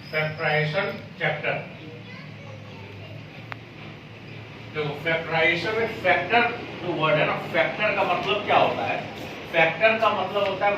Factorisation chapter. देखो factorisation में factor जो वर्ड है ना, फैक्टर का मतलब क्या होता है? फैक्टर का मतलब होता है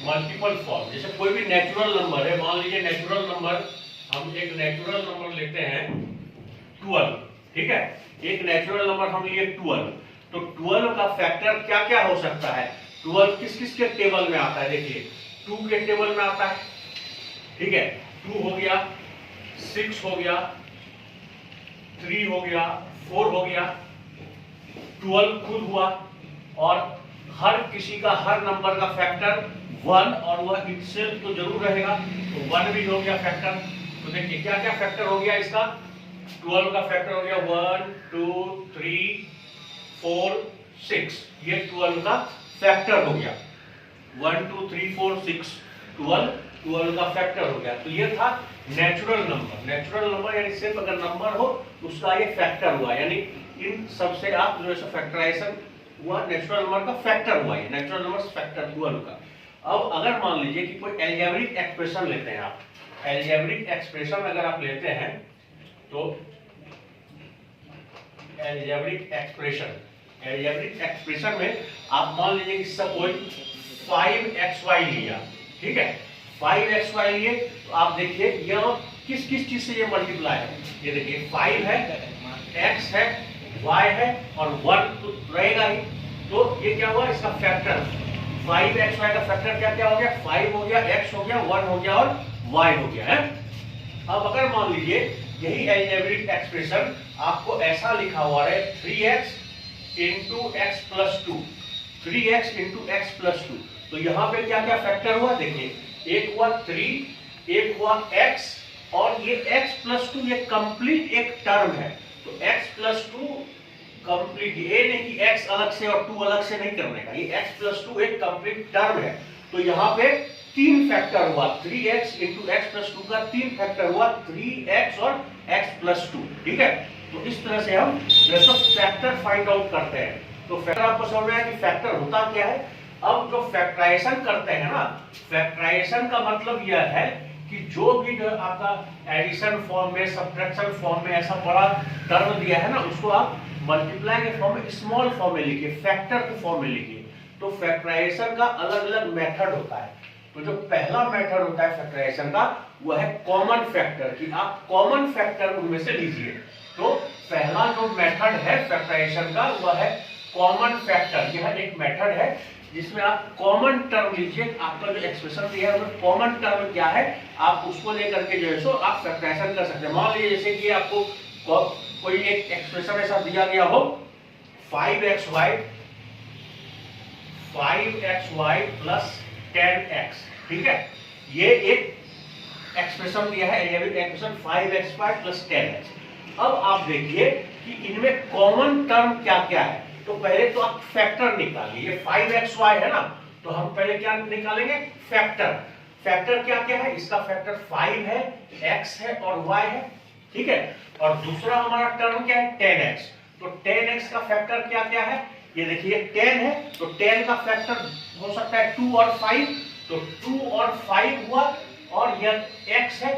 मल्टीपल फॉर्म। जैसे कोई भी नेचुरल नंबर है, मान लीजिए नेचुरल नंबर, हम एक नेचुरल नंबर लेते हैं 12, ठीक है, एक नेचुरल नंबर हम लिए 12, तो 12 का फैक्टर क्या क्या हो सकता है? 12 किस किस के टेबल में आता है? देखिए 2 के टेबल में आता है, ठीक है, 2 हो गया, 6 हो गया, 3 हो गया, 4 हो गया, 12 खुद हुआ, और हर किसी का हर नंबर का फैक्टर 1 और वह इटसेल्फ तो जरूर रहेगा, तो 1 भी हो गया फैक्टर। तो देखिए क्या क्या फैक्टर हो गया इसका? 12 का फैक्टर हो गया 1 2 3 4 6, ये 12 का फैक्टर हो गया। 1 2 3 4 6 12 का फैक्टर हो गया। तो ये था नेचुरल नंबर। नेचुरल नंबर यानी सिर्फ अगर नंबर हो उसका ये फैक्टर हुआ, यानी इन सबसे आप जो है फैक्टराइजेशन हुआ, नेचुरल नंबर का फैक्टर हुआ, ये नेचुरल नंबर फैक्टर 12 का। अब अगर मान लीजिए कि कोई एल्जेब्रिक एक्सप्रेशन लेते हैं आप, एल्जेब्रिक एक्सप्रेशन अगर आप लेते हैं तो एल्जेब्रिक एक्सप्रेशन में आप मान लीजिए कि सपोज 5xy लिया, ठीक है, 5xy लिए, तो आप देखिए यह किस किस चीज से ये मल्टीप्लाई है? ये देखिए 5 है, x है, y है और 1 तो रहेगा ही, तो ये क्या हुआ? इसका फैक्टर 5xy का फैक्टर क्या क्या हो गया? 5 हो गया, x हो गया, 1 हो गया और y हो गया है। अब अगर मान लीजिए यही एल्जेब्रिक एक्सप्रेशन आपको ऐसा लिखा हुआ है 3x into x plus 2, 3x into x plus 2, तो यहाँ पे क्या क्या फैक्टर हुआ? देखिए एक हुआ 3, एक हुआ x, और ये x plus 2 ये कंप्लीट एक टर्म है, तो x plus 2 कंप्लीट, ये नहीं कि x अलग से और 2 अलग से नहीं करने का, ये x plus 2 एक कंप्लीट टर्म है। तो यहाँ पे 3 फैक्टर हुआ, 3x into x plus 2 का 3 फैक्टर हुआ, 3x और x plus 2, ठीक है। तो इस तरह से हम जैसे फैक्टर फाइंड आउट करते हैं। तो फैक्टर आपको समझ में आया कि फैक्टर होता क्या है। अब जो फैक्टराइजेशन करते हैं ना, फैक्टराइजेशन का मतलब यह है कि जो भी जो आपका एडिशन फॉर्म में, सब्ट्रैक्शन फॉर्म में ऐसा बड़ा टर्म दिया है ना, उसको आप मल्टीप्लाई के फॉर्म में, स्मॉल फॉर्म में लिखिए, फैक्टर के फॉर्म में लिखिए। तो फैक्टराइजेशन का अलग अलग मेथड होता है। तो जो पहला मेथड होता है फैक्टराइजेशन का, वह है कॉमन फैक्टर, कि आप कॉमन फैक्टर उनमें से लीजिए। तो पहला जो मेथड है फैक्टराइजेशन का वह है कॉमन फैक्टर। यह एक मेथड है जिसमें आप कॉमन टर्म लीजिए, आपका जो एक्सप्रेशन दिया है उसमें कॉमन टर्म क्या है, आप उसको लेकर के जो है सो आप फैक्टराइजेशन कर सकते हैं। मान लीजिए जैसे कि आपको कोई एक एक्सप्रेशन ऐसा दिया गया हो 5xy प्लस 10x, ठीक है, ये एक एक्सप्रेशन दिया है, एक्सप्रेशन 5xy प्लस 10x। अब आप देखिए कि इनमें कॉमन टर्म क्या क्या है। तो पहले तो आप फैक्टर निकालिए, ये 5xy है ना, तो हम पहले क्या निकालेंगे? फैक्टर। फैक्टर क्या क्या है? इसका फैक्टर 5 है, x है और y है, ठीक है। और दूसरा हमारा टर्म क्या है? 10x। तो 10x का फैक्टर क्या क्या है? ये देखिए 10 है, तो 10 का फैक्टर हो सकता है 2 और 5, तो 2 और 5 हुआ, और यह x है,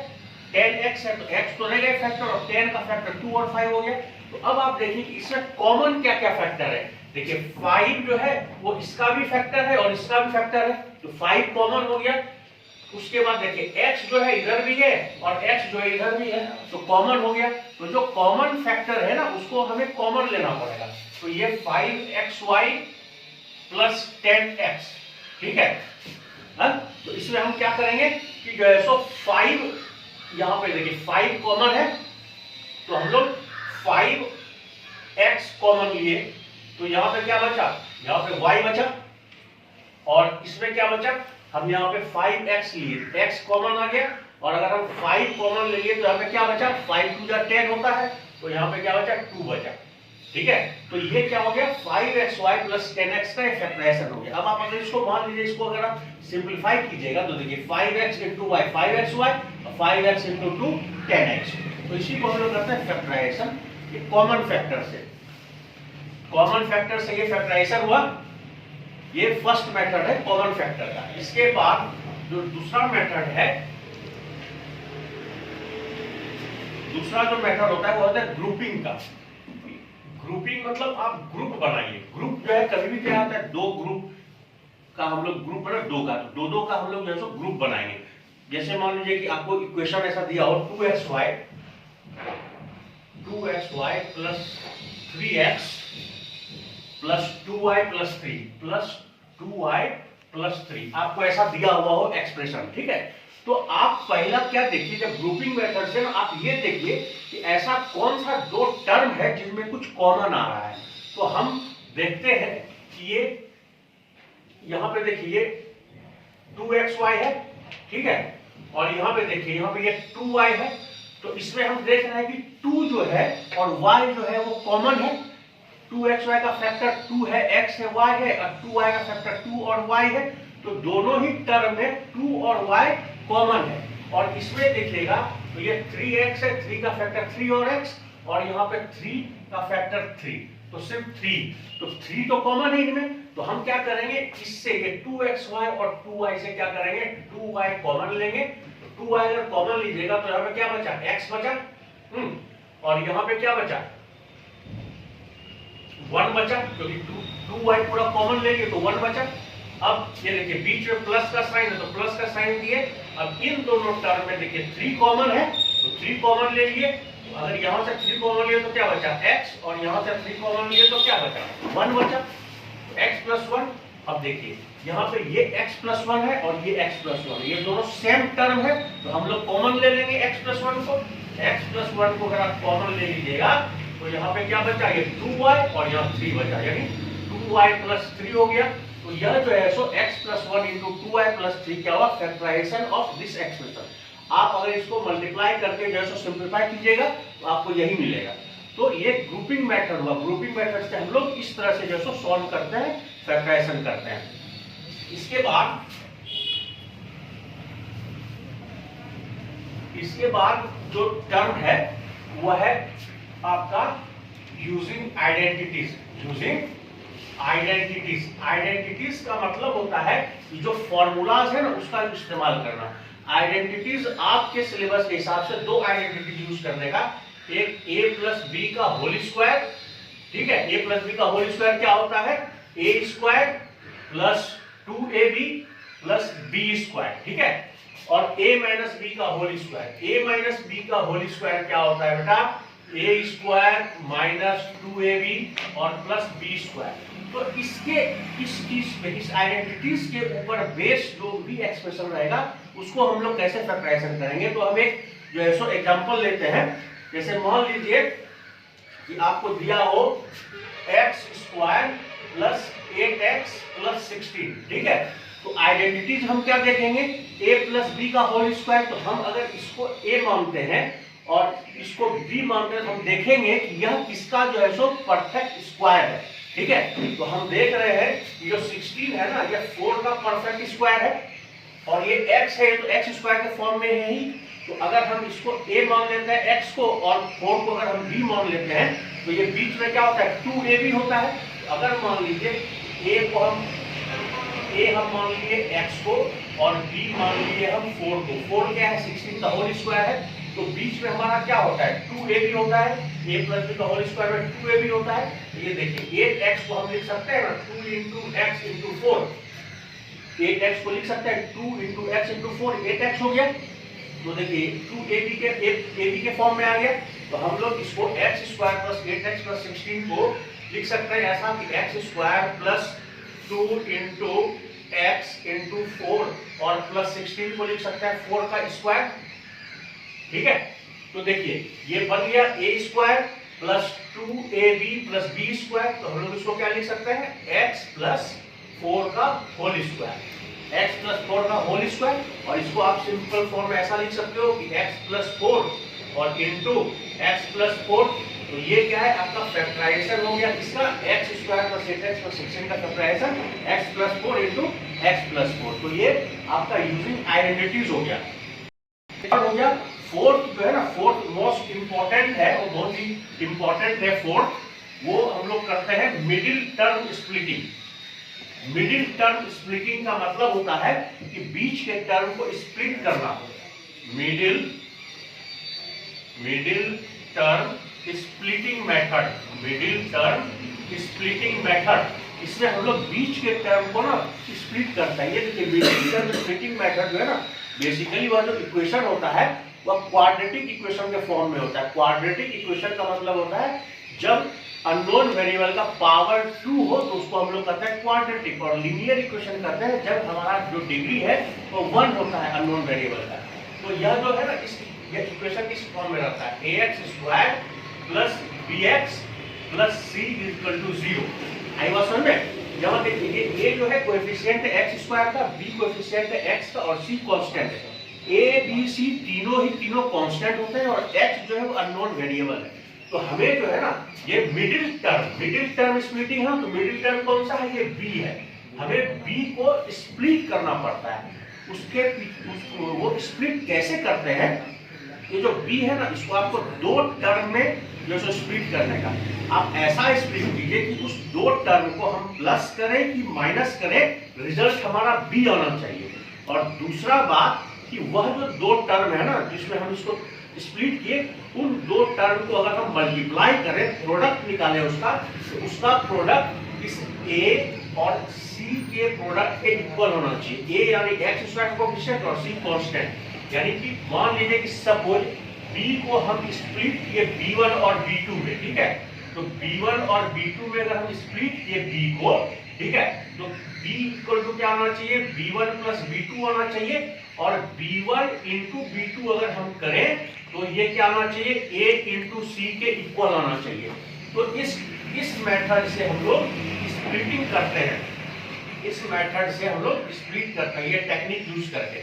10x है, तो x तो रह गए फैक्टर, और 10 का फैक्टर 2 और 5 हो गया। तो अब आप देखिए कि इसमें कॉमन क्या क्या फैक्टर है। देखिए 5 जो है वो इसका भी फैक्टर है और इसका भी फैक्टर है, तो 5 कॉमन हो गया। उसके बाद देखिए x जो है इधर भी है और x जो है इधर भी है, तो कॉमन हो गया। तो जो कॉमन फैक्टर है ना, उसको हमें कॉमन लेना पड़ेगा। तो ये 5xy प्लस 10x, ठीक है। तो इसमें हम क्या करेंगे कि जो है सो 5, यहाँ पे देखिए 5 कॉमन है, तो हम लोग 5x कॉमन लिए, तो यहाँ पे क्या बचा? यहाँ पे y बचा, और इसमें क्या बचा? हम यहाँ पे 5x लिए, x कॉमन आ गया, और अगर हम 5 कॉमन ले लिए तो यहाँ पे क्या बचा? 5 2 10 होता है, तो यहाँ पे क्या बचा? 2 बचा, ठीक है। तो ये क्या हो गया? 5xy प्लस 10x का फैक्टराइजेशन हो गया। अब आप अगर इसको मान लीजिए, इसको अगर आप सिंपलीफाई कीजिएगा तो देखिए 5x into y 5xy, 5x into 2 10x। तो इसी को हम लोग करते हैं फैक्टराइजेशन, ये कॉमन फैक्टर से। कॉमन फैक्टर से ये फैक्टराइजेशन हुआ, ये फर्स्ट मेथड है कॉमन फैक्टर का। इसके बाद जो दूसरा मेथड है, दूसरा जो मेथड होता है वो होता है ग्रुपिंग का। ग्रुपिंग मतलब आप ग्रुप बनाइए। ग्रुप जो है कभी भी क्या होता है, दो ग्रुप का हम लोग ग्रुप बना, दो का तो दो का हम लोग जैसे ग्रुप बनाएंगे। जैसे मान लीजिए कि आपको इक्वेशन ऐसा दिया हो 2xy plus 3x plus 2y plus 3 plus 2y plus 3, आपको ऐसा दिया हुआ हो एक्सप्रेशन, ठीक है। तो आप पहला क्या देखिए, जब ग्रुपिंग मेथड से आप ये देखिए कि ऐसा कौन सा दो टर्म है जिसमें कुछ कॉमन आ रहा है। तो हम देखते हैं कि ये यहां पे देखिए 2xy है, ठीक है, और यहां पे देखिए यहां पे ये 2y है। तो इसमें हम देख रहे हैं कि 2 जो है और y जो है वो कॉमन है। 2xy का फैक्टर 2 है, x है, y है, और 2y का फैक्टर 2 और y है। तो दोनों ही टर्म में 2 और y कॉमन है। और इसमें देखिएगा तो ये 3x है, 3 का फैक्टर 3 और x, और यहाँ पे 3 का फैक्टर 3, तो सिर्फ 3, तो 3 तो कॉमन है इनमें। तो हम क्या करेंगे, इससे ये 2xy और 2y से क्या करेंगे, 2y कॉमन लेंगे। 2y अगर कॉमन लीजिएगा तो यहाँ पे क्या बचा, x बचा, और यहाँ पे क्या बचा, 1 बचा, क्योंकि 2y पूरा कॉमन लेंगे तो 1 बचा। अब ये देखिए बीच में प्लस का साइन है तो प्लस का साइन दिए। अब इन दोनों टर्म में देखिए 3 कॉमन है तो 3 कॉमन ले लिए। अगर यहां से 3 कॉमन लिए तो क्या बचा, x, और यहां से 3 कॉमन लिए तो क्या बचा, 1 बचा, x प्लस 1। अब देखिए यहाँ पे ये x प्लस 1 है और ये x प्लस 1, ये दोनों सेम टर्म है, तो हम लोग कॉमन ले लेंगे x प्लस 1 को। x प्लस 1 को अगर आप कॉमन ले लीजिएगा तो यहाँ पे क्या बचा, ये 2y और यहाँ 3 बचा, यानी 2y प्लस 3 हो गया। तो यह जो है सो x plus 1 into 2y plus 3 क्या हुआ, फैक्टराइजेशन ऑफ दिस एक्सप्रेशन। आप अगर इसको मल्टीप्लाई करके जो है सो सिंप्लीफाई कीजिएगा तो आपको यही मिलेगा। तो ये ग्रुपिंग मेथड हुआ। ग्रुपिंग मेथड से हम लोग इस तरह से जो है सो सॉल्व करते हैं, फैक्टराइजेशन करते हैं। इसके बाद जो टर्म है वो है आपका यूजिंग आइडेंटिटीज। आइडेंटिटीज का मतलब होता है कि जो फॉर्मूलाज है ना उसका इस्तेमाल करना। आइडेंटिटीज आपके सिलेबस के हिसाब से 2 आइडेंटिटीज यूज करने का, एक a प्लस बी का होल स्क्वायर, ठीक है। a प्लस बी का होल स्क्वायर क्या होता है, a square plus 2ab plus b square, ठीक है। और a माइनस बी का whole square, a minus b का होल स्क्वायर क्या होता है बेटा, a स्क्वायर माइनस 2ab और प्लस b स्क्वायर। तो इसके इस आइडेंटिटीज के ऊपर बेस जो भी एक्सप्रेशन रहेगा उसको हम लोग कैसे फैक्टराइजेशन करेंगे। तो हम एक जो है सो एग्जांपल लेते हैं। जैसे मान लीजिए कि आपको दिया हो x square plus 8x plus 16, ठीक है। तो आइडेंटिटीज हम क्या देखेंगे, a प्लस बी का होल स्क्वायर। तो हम अगर इसको a मानते हैं और इसको b मानते हैं तो हम देखेंगे कि यह किसका जो है सो परफेक्ट स्क्वायर है, ठीक है। तो हम देख रहे हैं कि जो 16 है ना ये 4 का परफेक्ट स्क्वायर है, और ये x है तो x स्क्वायर के फॉर्म में है ही। तो अगर हम इसको a मान लेते हैं x को और 4 को अगर हम b मान लेते हैं तो ये बीच में क्या होता है, 2ab होता है। तो अगर मान लीजिए a हम मान लिए x को और b मान लिए हम 4 को। 4 क्या है, 16 का होल स्क्वायर है, तो बीच में हमारा क्या होता है, 2ab होता है। a प्लस b का होल स्क्वायर में 2ab होता है। तो ये देखिए 8x को हम लिख सकते हैं ना 2 इंटू x इंटू 4, 8x को लिख सकते हैं 2 इंटू x इंटू 4, 8x हो गया। तो देखिए 2ab के फॉर्म में आ गया। तो हम लोग इसको x square plus 8x plus 16 को लिख सकते हैं ऐसा कि x square plus 2 into x into 4 और प्लस 16 को लिख सकते हैं 4 का स्क्वायर, ठीक है। तो देखिए ये बन गया a square plus 2ab plus b square. तो हम लोग इसको क्या लिख सकते हैं, x प्लस 4 का होल स्क्वायर, x प्लस 4 का होल स्क्वायर। और इसको आप सिंपल फॉर्म में ऐसा लिख सकते हो कि x प्लस 4 और इंटू x प्लस 4। तो ये क्या है, आपका फैक्टराइजेशन हो गया इसका, x square plus 8x plus 16 का factorisation x plus 4 into x plus 4। तो ये आपका यूजिंग आइडेंटिटीज हो गया। हो गया फोर्थ जो है ना, फोर्थ मोस्ट इंपॉर्टेंट है, वो बहुत ही इंपॉर्टेंट है फोर्थ। वो हम लोग करते हैं middle term splitting. Middle term splitting का मतलब होता है कि बीच के टर्म को स्प्लिट करना। Middle term splitting method, middle term splitting method. इसमें हम लोग बीच के टर्म को ना स्प्लिट करते हैं। ये देखिए मिडिल टर्म स्प्लिटिंग मेथड जो है ना, बेसिकली वह जो इक्वेशन होता है वह क्वाड्रेटिक इक्वेशन के फॉर्म में होता है। क्वाड्रेटिक इक्वेशन का मतलब होता है जब अननोन वेरिएबल का पावर 2 हो तो उसको हम लोग कहते हैं क्वाड्रेटिक, और लीनियर इक्वेशन कहते हैं जब हमारा जो डिग्री है वो 1 होता है अननोन वेरिएबल का। तो यह जो है ना ये इक्वेशन इस फॉर्म में रहता है, ax² plus bx plus c equal to 0। आई बात समझ में? यहाँ देखिए a जो है कोएफिशिएंट है x² का, b कोएफिशिएंट है x का और c कांस्टेंट है। a b c तीनों कांस्टेंट होते हैं और x जो है वो अननोन वेरिएबल है। तो हमें जो है ना ये मिडिल टर्म स्प्लिटिंग है, तो मिडिल टर्म कौन सा है? ये b है। हमें b को स्प्लिट करना पड़ता है। वो स्प्लिट कैसे करते हैं? ये जो b है ना, इसको आपको दो टर्म में जो स्प्लिट करने का, आप ऐसा स्प्लिट कीजिए कि उस दो टर्म को हम प्लस करें कि माइनस करें, रिजल्ट हमारा b आना चाहिए। और दूसरा बात कि वह जो दो टर्म है ना जिसमें हम इसको स्प्लिट किए, उन दो टर्म को अगर हम मल्टीप्लाई करें, प्रोडक्ट निकालें तो उसका प्रोडक्ट इस a और c के प्रोडक्ट के इक्वल होना चाहिए। a यानी x² कोएफिशिएंट और c कांस्टेंट। यानी कि मान लीजिए कि सपोज b को हम स्प्लिट किए b1 और b2 में, ठीक है? तो b1 और b2 में अगर हम स्प्लिट किए b को, ठीक है, तो b इक्वल टू क्या आना चाहिए? b1 प्लस b2 आना चाहिए। और b1 इंटू b2 अगर हम करें तो ये क्या आना चाहिए? a इंटू c के इक्वल आना चाहिए। तो इस मेथड से हम लोग स्प्लिटिंग करते हैं, इस मेथड से हम लोग स्प्लिट करते हैं, ये टेक्निक यूज करके।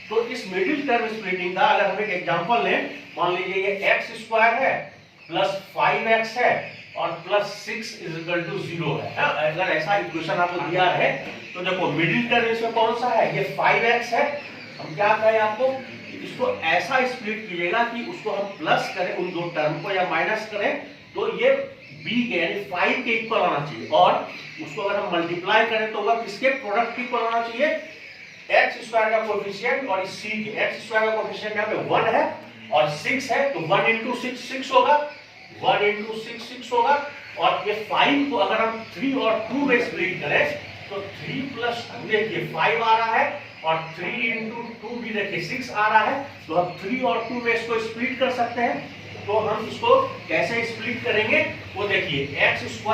तो इस मिडिल टर्म स्प्लिटिंग का अगर हम एक एग्जांपल लें, मान लीजिए ये x² है प्लस 5x है और प्लस 6 इक्वल टू 0 है। अगर ऐसा इक्वेशन आपको दिया है तो देखो मिडिल टर्म इसमें कौन सा है? ये 5x है। हम क्या कहें आपको? इसको ऐसा स्प्लिट कीजिएगा कि उसको हम प्लस करें उन दो टर्म को या माइनस करें तो ये b के यानी 5 के इक्वल आना चाहिए। और उसको अगर हम मल्टीप्लाई करें तो वह किसके प्रोडक्ट के इक्वल आना चाहिए? x² का कोएफिशिएंट और c के। x² का कोएफिशिएंट यहाँ पे 1 है और 6 है, तो 1 इंटू 6 होगा, 1 इंटू 6 होगा। और ये 5 को अगर हम 3 और 2 में स्प्लिट करें तो 3 प्लस 2 देखिए 5 आ रहा है और 3 इंटू 2 भी देखिए 6 आ रहा है। तो हम 3 और 2 में इसको स्प्लिट कर सकते हैं। तो हम इसको कैसे स्प्लिट करेंगे वो देखिए, x²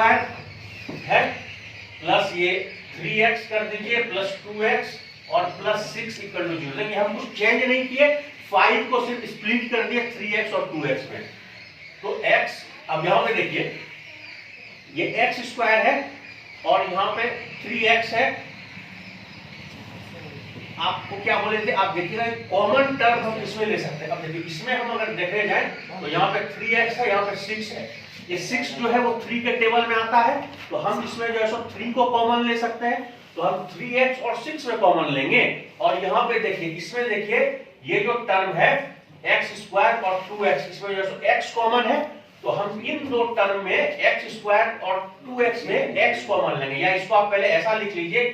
है प्लस ये 3x कर दीजिए प्लस 2x और प्लस 6 इक्वल टू 0। देखिए हम कुछ चेंज नहीं किए, 5 को सिर्फ स्प्लिट कर दिए 3x और 2x में। तो x अब यहां पे देखिए ये x² है और यहां पे 3x है। आपको क्या बोले थे? आप देखिएगा कॉमन टर्म हम इसमें ले सकते हैं। अब देखिए इसमें हम अगर देखने जाए तो यहाँ पे 3x है, यहाँ पे 6 है। ये 6 जो है वो 3 के टेबल में आता है, तो हम इसमें जो है सो 3 को कॉमन ले सकते हैं। तो हम 3x और 6 में कॉमन लेंगे। और यहाँ पे देखिए इसमें देखिए ये जो टर्म है x² और 2x, इसमें जो है सो x कॉमन है, तो हम इन दो टर्म में x² और 2x में x कॉमन लेंगे। या इसको आप पहले ऐसा लिख लीजिए,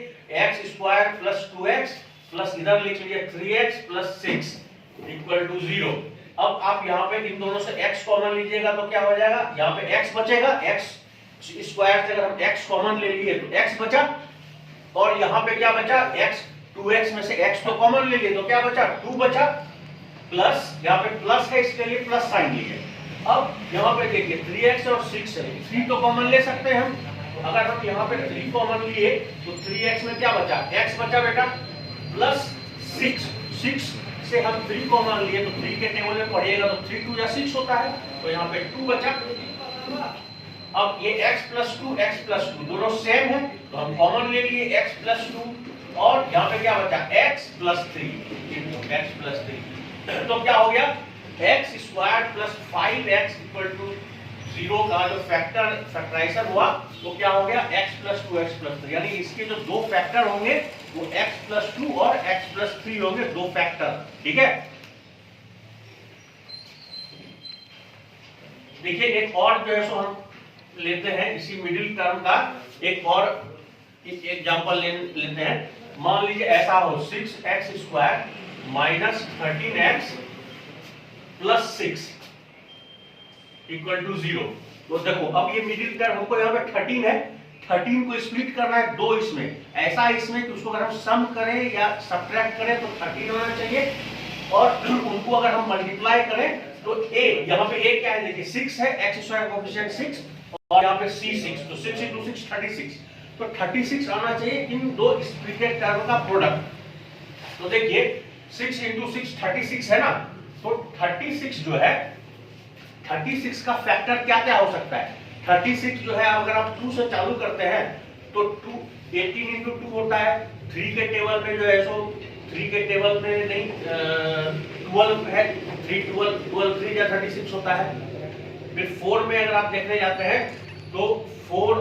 x² प्लस 2x प्लस इधर लिख लीजिए 3x प्लस 6 इक्वल टू 0। अब आप यहाँ पे इन दोनों से x कॉमन लीजिएगा तो क्या हो जाएगा? यहाँ पे x बचेगा, x² से अगर हम x कॉमन ले लिए तो x बचा। और यहाँ पे क्या बचा? x 2x में से x तो कॉमन ले लिए तो क्या बचा? 2 बचा। प्लस यहाँ पे प्लस है, इसके लिए प्लस साइन लीजिए। अब यहाँ पे देखिए 3x और 6 है, 3 तो कॉमन ले सकते हैं हम। अगर हम यहाँ पे 3 कॉमन लिए तो 3x में क्या बचा? x बचा बेटा प्लस 6 से हम 3 कॉमन लिए तो 3 के टेबल में पढ़िएगा तो 3 2 या 6 होता है, तो यहाँ पे 2 बचा। अब ये x प्लस 2 दोनों सेम है तो हम कॉमन ले लिए x प्लस 2 और यहाँ पे क्या बचा? x plus 3। तो क्या हो गया? x² plus 5x equal to 0 का जो फैक्टराइजेशन हुआ वो क्या हो गया? x plus 2x plus 3। यानी इसके जो दो फैक्टर होंगे वो x प्लस 2 और x प्लस 3 होंगे, दो फैक्टर। ठीक है, देखिए एक और जो है सो हम लेते हैं इसी मिडिल टर्म का एक और एग्जाम्पल लेते हैं। मान लीजिए ऐसा हो 6x² minus 13x plus 6 equal to 0। तो देखो अब ये मिडिल टर्म हमको यहाँ पे 13 है, 13 को स्प्लिट करना है दो इसमें, ऐसा इसमें कि उसको अगर हम सम करें या सब्ट्रैक्ट करें तो 13 होना चाहिए, और उनको अगर हम मल्टीप्लाई करें तो a, यहाँ पे a क्या है देखिए 6 है, x² कोएफिशिएंट 6 और यहाँ पे c 6, तो 6 into 6 36, तो 36 आना चाहिए इन दो स्प्लिटेड टर्म का प्रोडक्ट। तो देखिए 6 into 6 36 है ना, तो 36 जो है 36 का फैक्टर क्या क्या हो सकता है। 36 जो है अगर आप 2 से चालू करते हैं तो 2 18 into 2 होता है, 3 के टेबल में जो है सो 3 के टेबल में नहीं 12 है, 3 12 3 या 36 होता है। फिर 4 में अगर आप देखने जाते हैं तो 4